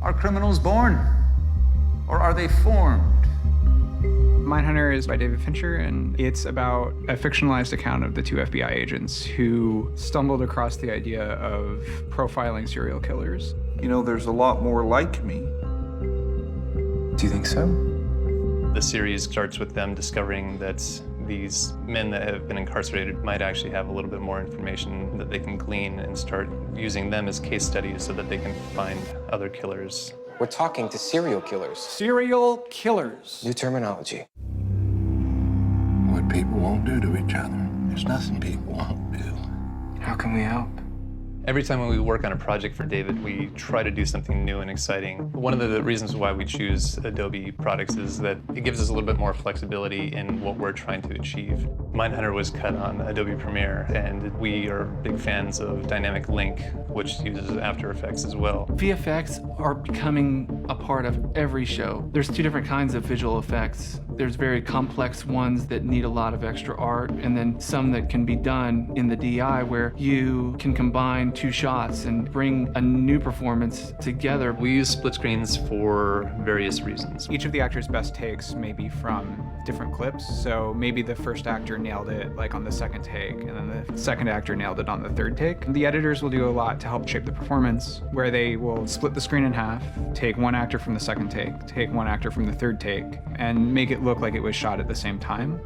Are criminals born, or are they formed? Mindhunter is by David Fincher, and it's about a fictionalized account of the two FBI agents who stumbled across the idea of profiling serial killers. You know, there's a lot more like me. Do you think so? The series starts with them discovering that these men that have been incarcerated might actually have a little bit more information that they can glean and start using them as case studies so that they can find other killers. We're talking to serial killers. Serial killers. New terminology. What people won't do to each other. There's nothing people won't do. How can we help? Every time when we work on a project for David, we try to do something new and exciting. One of the reasons why we choose Adobe products is that it gives us a little bit more flexibility in what we're trying to achieve. Mindhunter was cut on Adobe Premiere, and we are big fans of Dynamic Link, which uses After Effects as well. VFX are becoming a part of every show. There's two different kinds of visual effects. There's very complex ones that need a lot of extra art, and then some that can be done in the DI where you can combine two shots and bring a new performance together. We use split screens for various reasons. Each of the actors' best takes may be from different clips, so maybe the first actor nailed it like on the second take, and then the second actor nailed it on the third take. The editors will do a lot to help shape the performance, where they will split the screen in half, take one actor from the second take one actor from the third take, and make it look like it was shot at the same time.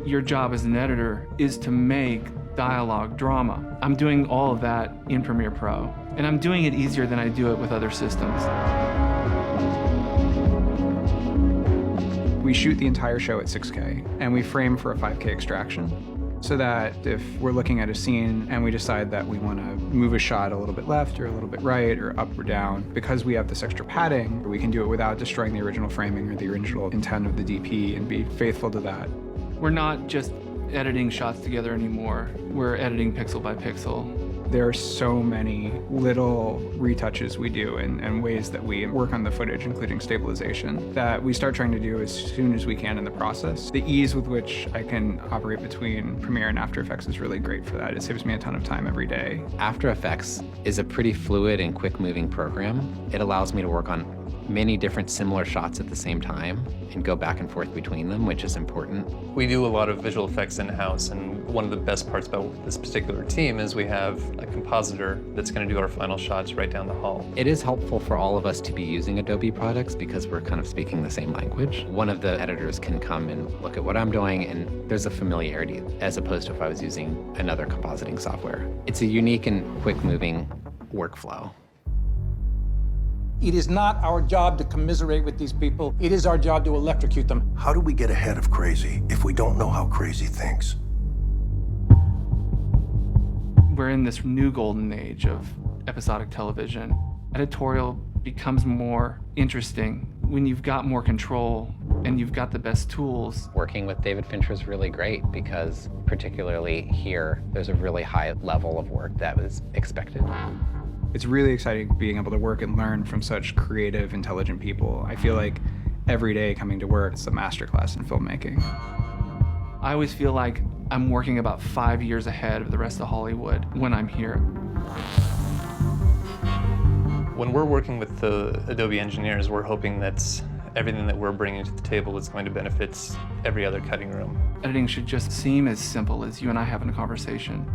Your job as an editor is to make dialogue drama. I'm doing all of that in Premiere Pro, and I'm doing it easier than I do it with other systems. We shoot the entire show at 6K, and we frame for a 5K extraction, so that if we're looking at a scene and we decide that we want to move a shot a little bit left or a little bit right or up or down, because we have this extra padding, we can do it without destroying the original framing or the original intent of the DP and be faithful to that. We're not just editing shots together anymore. We're editing pixel by pixel. There are so many little retouches we do and ways that we work on the footage, including stabilization, that we start trying to do as soon as we can in the process. The ease with which I can operate between Premiere and After Effects is really great for that. It saves me a ton of time every day. After Effects is a pretty fluid and quick-moving program. It allows me to work on many different similar shots at the same time and go back and forth between them, which is important. We do a lot of visual effects in-house, and one of the best parts about this particular team is we have a compositor that's going to do our final shots right down the hall. It is helpful for all of us to be using Adobe products because we're kind of speaking the same language. One of the editors can come and look at what I'm doing, and there's a familiarity as opposed to if I was using another compositing software. It's a unique and quick-moving workflow. It is not our job to commiserate with these people. It is our job to electrocute them. How do we get ahead of crazy if we don't know how crazy thinks? We're in this new golden age of episodic television. Editorial becomes more interesting when you've got more control and you've got the best tools. Working with David Fincher is really great because particularly here, there's a really high level of work that was expected. It's really exciting being able to work and learn from such creative, intelligent people. I feel like every day coming to work, it's a masterclass in filmmaking. I always feel like I'm working about 5 years ahead of the rest of Hollywood when I'm here. When we're working with the Adobe engineers, we're hoping that everything that we're bringing to the table is going to benefit every other cutting room. Editing should just seem as simple as you and I having a conversation.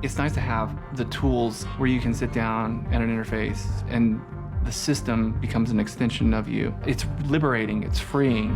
It's nice to have the tools where you can sit down at an interface and the system becomes an extension of you. It's liberating, it's freeing.